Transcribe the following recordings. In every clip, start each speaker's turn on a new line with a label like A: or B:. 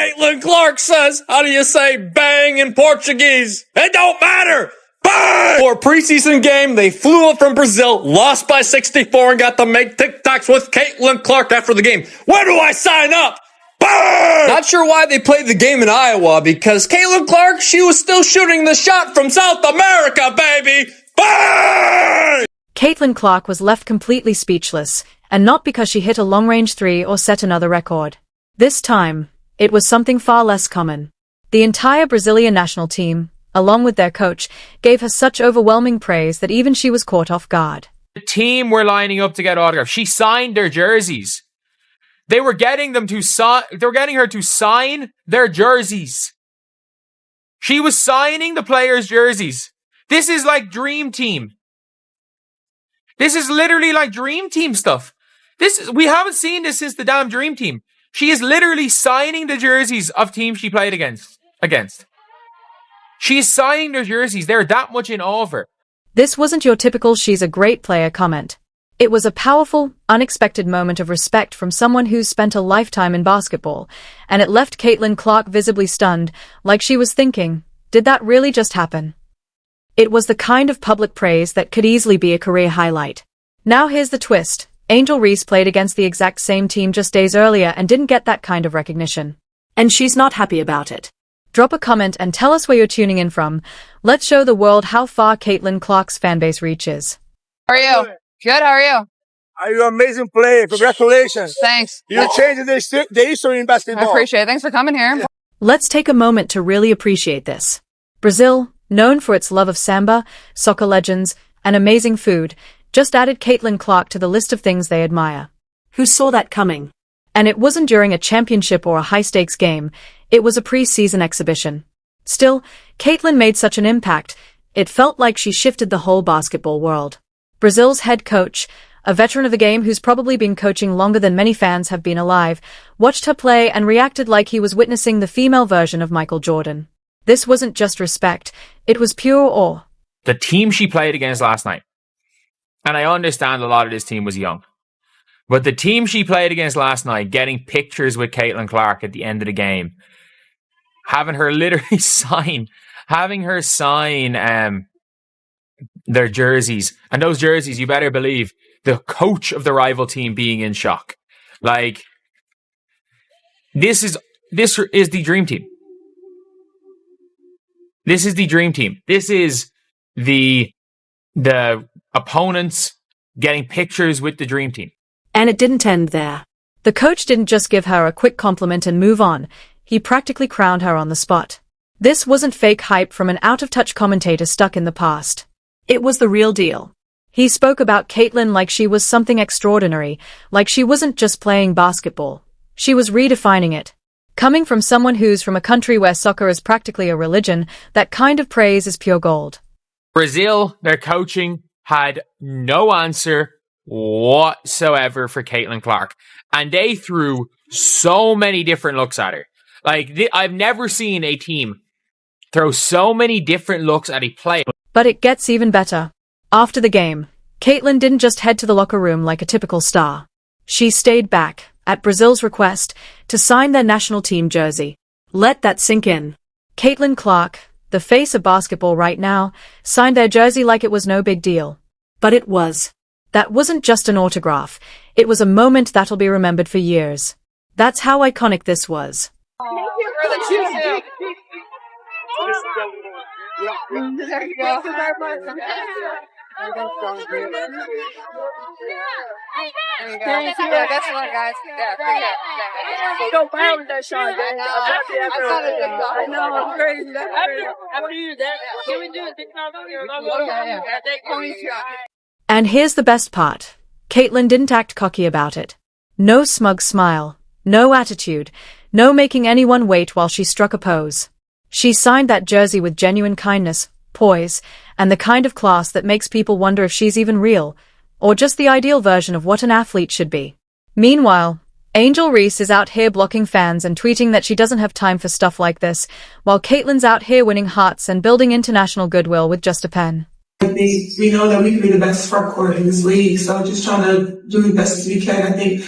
A: Caitlin Clark says, how do you say bang in Portuguese? It don't matter! Bang! For a preseason game, they flew up from Brazil, lost by 64, and got to make TikToks with Caitlin Clark after the game. Where do I sign up? Bang! Not sure why they played the game in Iowa, because Caitlin Clark, she was still shooting the shot from South America, baby! Bang!
B: Caitlin Clark was left completely speechless, and not because she hit a long-range three or set another record. This time, it was something far less common. The entire Brazilian national team, along with their coach, gave her such overwhelming praise that even she was caught off guard.
C: The team were lining up to get autographs. She signed their jerseys. They were getting her to sign their jerseys. She was signing the players' jerseys. This is like Dream Team. This is literally like Dream Team stuff. We haven't seen this since the damn Dream Team. She is literally signing the jerseys of teams she played against. She is signing their jerseys. They're that much in awe of her.
B: This wasn't your typical she's a great player comment. It was a powerful, unexpected moment of respect from someone who's spent a lifetime in basketball, and it left Caitlin Clark visibly stunned, like she was thinking, did that really just happen? It was the kind of public praise that could easily be a career highlight. Now here's the twist. Angel Reese played against the exact same team just days earlier and didn't get that kind of recognition. And she's not happy about it. Drop a comment and tell us where you're tuning in from. Let's show the world how far Caitlin Clark's fanbase reaches.
D: How are you? Good, how are you?
E: Are you an amazing player? Congratulations.
D: Thanks.
E: You're changing the history in basketball.
D: I appreciate it. Thanks for coming here.
B: Let's take a moment to really appreciate this. Brazil, known for its love of samba, soccer legends, and amazing food, just added Caitlin Clark to the list of things they admire. Who saw that coming? And it wasn't during a championship or a high-stakes game, it was a pre-season exhibition. Still, Caitlin made such an impact, it felt like she shifted the whole basketball world. Brazil's head coach, a veteran of the game who's probably been coaching longer than many fans have been alive, watched her play and reacted like he was witnessing the female version of Michael Jordan. This wasn't just respect, it was pure awe.
C: The team she played against last night, and I understand a lot of this team was young, but the team she played against last night, getting pictures with Caitlin Clark at the end of the game, having her literally sign their jerseys, and those jerseys, you better believe, the coach of the rival team being in shock. Like, this is the dream team. This is the dream team. This is the opponents getting pictures with the dream team.
B: And it didn't end there. The coach didn't just give her a quick compliment and move on. He practically crowned her on the spot. This wasn't fake hype from an out-of-touch commentator stuck in the past. It was the real deal. He spoke about Caitlin like she was something extraordinary, like she wasn't just playing basketball. She was redefining it. Coming from someone who's from a country where soccer is practically a religion, that kind of praise is pure gold.
C: Brazil, their coaching had no answer whatsoever for Caitlin Clark. And they threw so many different looks at her. Like, I've never seen a team throw so many different looks at a player.
B: But it gets even better. After the game, Caitlin didn't just head to the locker room like a typical star. She stayed back, at Brazil's request, to sign their national team jersey. Let that sink in. Caitlin Clark, the face of basketball right now, signed their jersey like it was no big deal. But it was. That wasn't just an autograph. It was a moment that'll be remembered for years. That's how iconic this was.
D: There you go. Thank you. Yeah, that's one, guys. Yeah, appreciate it.
F: Go pound that shot, man.
D: I
F: know, I'm crazy. After you, can we do it?
B: And here's the best part. Caitlin didn't act cocky about it. No smug smile, no attitude, no making anyone wait while she struck a pose. She signed that jersey with genuine kindness, poise, and the kind of class that makes people wonder if she's even real, or just the ideal version of what an athlete should be. Meanwhile, Angel Reese is out here blocking fans and tweeting that she doesn't have time for stuff like this, while Caitlin's out here winning hearts and building international goodwill with just a pen.
G: I think we know that we can be the best front court in this league, so just trying to do the best as we can. I think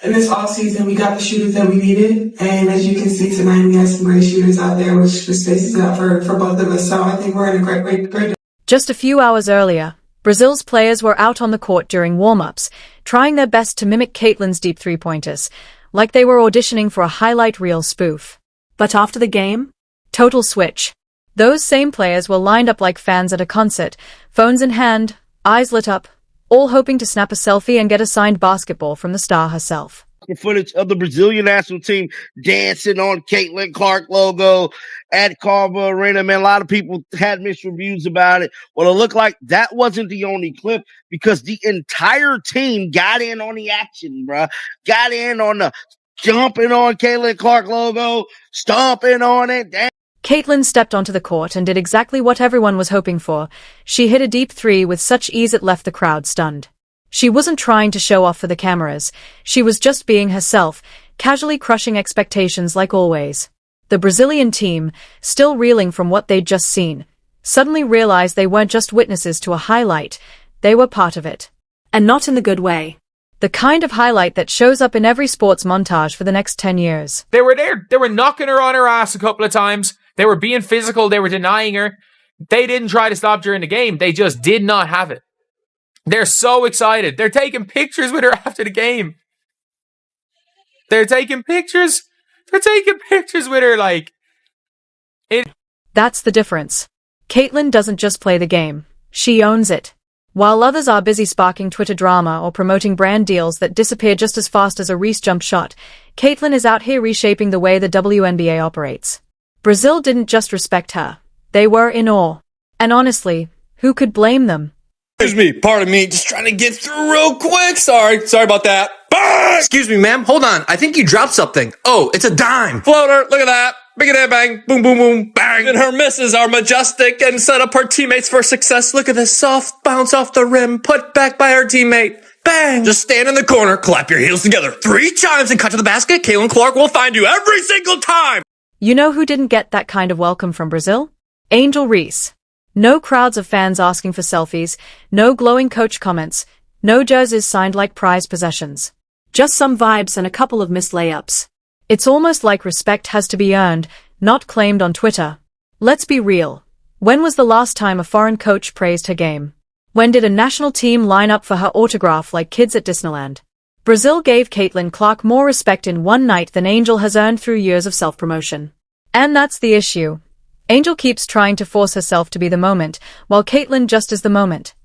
G: in this off season, we got the shooters that we needed, and as you can see tonight, we have some great shooters out there, which spaces out for both of us. So I think we're in a great.
B: Just a few hours earlier, Brazil's players were out on the court during warm-ups, trying their best to mimic Caitlin's deep three-pointers, like they were auditioning for a highlight reel spoof. But after the game, total switch. Those same players were lined up like fans at a concert, phones in hand, eyes lit up, all hoping to snap a selfie and get a signed basketball from the star herself.
H: The footage of the Brazilian national team dancing on Caitlin Clark logo at Carver Arena. Man, a lot of people had mixed reviews about it. Well, it looked like that wasn't the only clip because the entire team got in on the action, bruh. Got in on the jumping on Caitlin Clark logo, stomping on it.
B: Caitlin stepped onto the court and did exactly what everyone was hoping for. She hit a deep three with such ease it left the crowd stunned. She wasn't trying to show off for the cameras. She was just being herself, casually crushing expectations like always. The Brazilian team, still reeling from what they'd just seen, suddenly realized they weren't just witnesses to a highlight, they were part of it. And not in the good way. The kind of highlight that shows up in every sports montage for the next 10 years.
C: They were there. They were knocking her on her ass a couple of times. They were being physical. They were denying her. They didn't try to stop during the game. They just did not have it. They're so excited. They're taking pictures with her after the game. They're taking pictures. They're taking pictures with her like...
B: That's the difference. Caitlin doesn't just play the game. She owns it. While others are busy sparking Twitter drama or promoting brand deals that disappear just as fast as a Reese jump shot, Caitlin is out here reshaping the way the WNBA operates. Brazil didn't just respect her. They were in awe. And honestly, who could blame them?
A: Excuse me, pardon me, just trying to get through real quick. Sorry about that. Bang! Excuse me, ma'am, hold on. I think you dropped something. Oh, it's a dime. Floater, look at that. Big it bang, boom, boom, boom, bang. And her misses are majestic and set up her teammates for success. Look at this soft bounce off the rim, put back by her teammate. Bang! Just stand in the corner, clap your heels together 3 times and cut to the basket. Caitlin Clark will find you every single time.
B: You know who didn't get that kind of welcome from Brazil? Angel Reese. No crowds of fans asking for selfies, no glowing coach comments, no jerseys signed like prized possessions. Just some vibes and a couple of missed layups. It's almost like respect has to be earned, not claimed on Twitter. Let's be real. When was the last time a foreign coach praised her game? When did a national team line up for her autograph like kids at Disneyland? Brazil gave Caitlin Clark more respect in one night than Angel has earned through years of self-promotion. And that's the issue. Angel keeps trying to force herself to be the moment, while Caitlin just is the moment.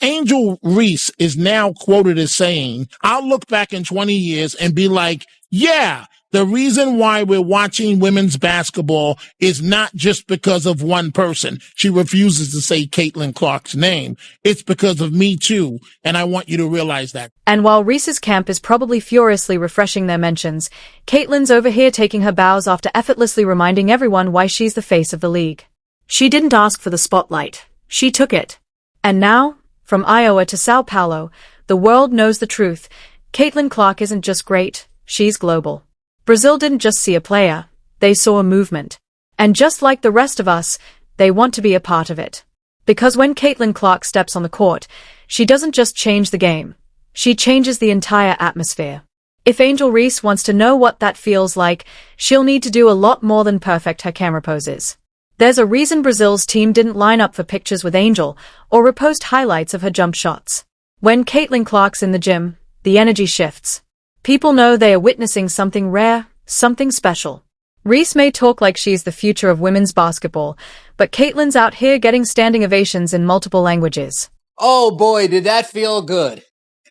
I: Angel Reese is now quoted as saying, I'll look back in 20 years and be like, yeah, the reason why we're watching women's basketball is not just because of one person. She refuses to say Caitlin Clark's name. It's because of me too, and I want you to realize that.
B: And while Reese's camp is probably furiously refreshing their mentions, Caitlin's over here taking her bows after effortlessly reminding everyone why she's the face of the league. She didn't ask for the spotlight. She took it. And now, from Iowa to Sao Paulo, the world knows the truth. Caitlin Clark isn't just great, she's global. Brazil didn't just see a player, they saw a movement. And just like the rest of us, they want to be a part of it. Because when Caitlin Clark steps on the court, she doesn't just change the game, she changes the entire atmosphere. If Angel Reese wants to know what that feels like, she'll need to do a lot more than perfect her camera poses. There's a reason Brazil's team didn't line up for pictures with Angel or repost highlights of her jump shots. When Caitlin Clark's in the gym, the energy shifts. People know they are witnessing something rare, something special. Reese may talk like she's the future of women's basketball, but Caitlin's out here getting standing ovations in multiple languages.
J: Oh boy, did that feel good.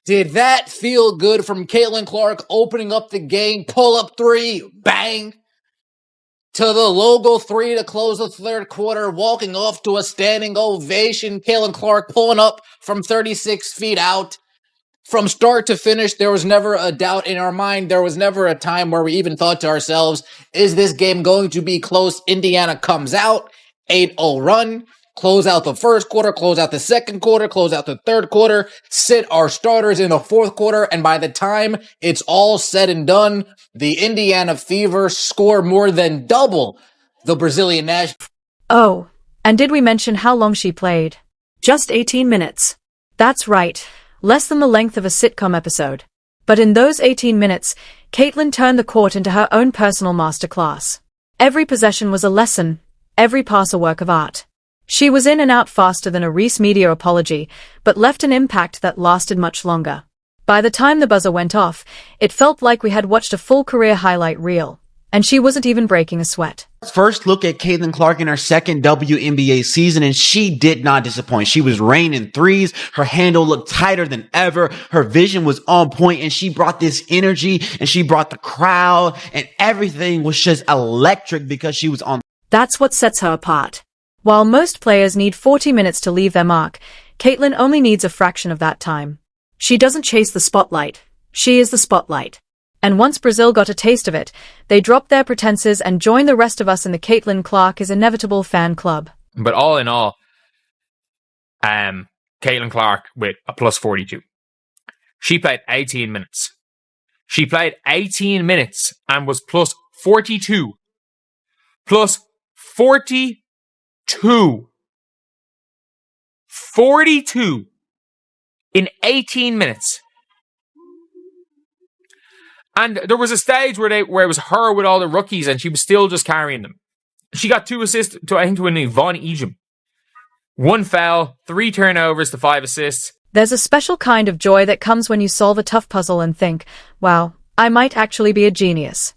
J: Did that feel good from Caitlin Clark opening up the game, pull-up 3, bang, to the logo 3 to close the third quarter, walking off to a standing ovation. Caitlin Clark pulling up from 36 feet out. From start to finish, there was never a doubt in our mind. There was never a time where we even thought to ourselves, is this game going to be close? Indiana comes out, 8-0 run, close out the first quarter, close out the second quarter, close out the third quarter, sit our starters in the fourth quarter, and by the time it's all said and done, the Indiana Fever score more than double the Brazilian national.
B: Oh, and did we mention how long she played? Just 18 minutes. That's right. Less than the length of a sitcom episode. But in those 18 minutes, Caitlin turned the court into her own personal masterclass. Every possession was a lesson, every pass a work of art. She was in and out faster than a Reese media apology, but left an impact that lasted much longer. By the time the buzzer went off, it felt like we had watched a full career highlight reel, and she wasn't even breaking a sweat.
K: First look at Caitlin Clark in her second WNBA season, and she did not disappoint. She was raining threes. Her handle looked tighter than ever. Her vision was on point, and she brought this energy, and she brought the crowd, and everything was just electric because she was on.
B: That's what sets her apart. While most players need 40 minutes to leave their mark, Caitlin only needs a fraction of that time. She doesn't chase the spotlight. She is the spotlight. And once Brazil got a taste of it, they dropped their pretenses and joined the rest of us in the Caitlin Clark is Inevitable fan club.
C: But all in all, Caitlin Clark with a plus 42. She played 18 minutes. She played 18 minutes and was plus 42. Plus 42. 42 in 18 minutes. And there was a stage where it was her with all the rookies and she was still just carrying them. She got 2 assists to an Yvonne Ejim. 1 foul, 3 turnovers to 5 assists.
B: There's a special kind of joy that comes when you solve a tough puzzle and think, wow, I might actually be a genius.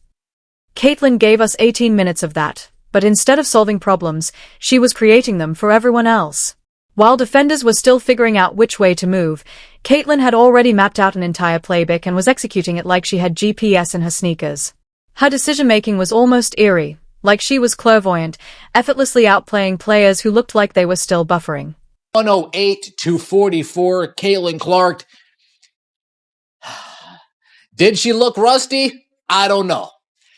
B: Caitlin gave us 18 minutes of that, but instead of solving problems, she was creating them for everyone else. While defenders were still figuring out which way to move, Caitlin had already mapped out an entire playbook and was executing it like she had GPS in her sneakers. Her decision-making was almost eerie, like she was clairvoyant, effortlessly outplaying players who looked like they were still buffering.
J: 108 to 44, Caitlin Clark. Did she look rusty? I don't know.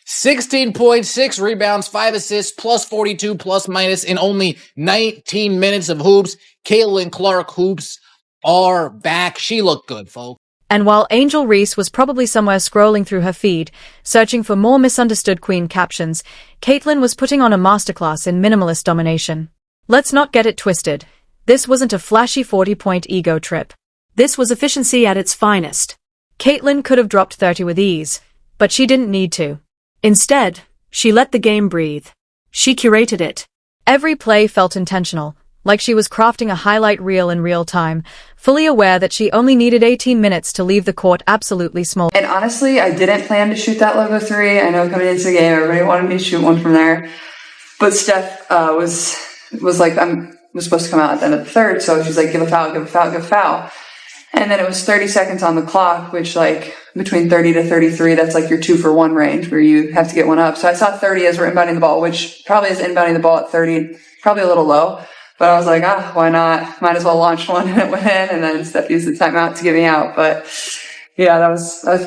J: 16.6 rebounds, 5 assists, plus 42, plus minus in only 19 minutes of hoops. Caitlin Clark hoops are back. She looked good, folks.
B: And while Angel Reese was probably somewhere scrolling through her feed, searching for more misunderstood queen captions, Caitlin was putting on a masterclass in minimalist domination. Let's not get it twisted. This wasn't a flashy 40-point ego trip. This was efficiency at its finest. Caitlin could have dropped 30 with ease, but she didn't need to. Instead, she let the game breathe. She curated it. Every play felt intentional, like she was crafting a highlight reel in real time, fully aware that she only needed 18 minutes to leave the court absolutely small.
D: And honestly, I didn't plan to shoot that logo 3. I know coming into the game, everybody wanted me to shoot one from there. But Steph was like, was supposed to come out at the end of the third, so she's like, give a foul, give a foul, give a foul. And then it was 30 seconds on the clock, which like between 30 to 33, that's like your 2-for-1 range where you have to get one up. So I saw 30 as we're inbounding the ball, which probably is inbounding the ball at 30, probably a little low. But I was like, why not? Might as well launch one, and it went in, and then Steph used the timeout to get me out. But yeah, that was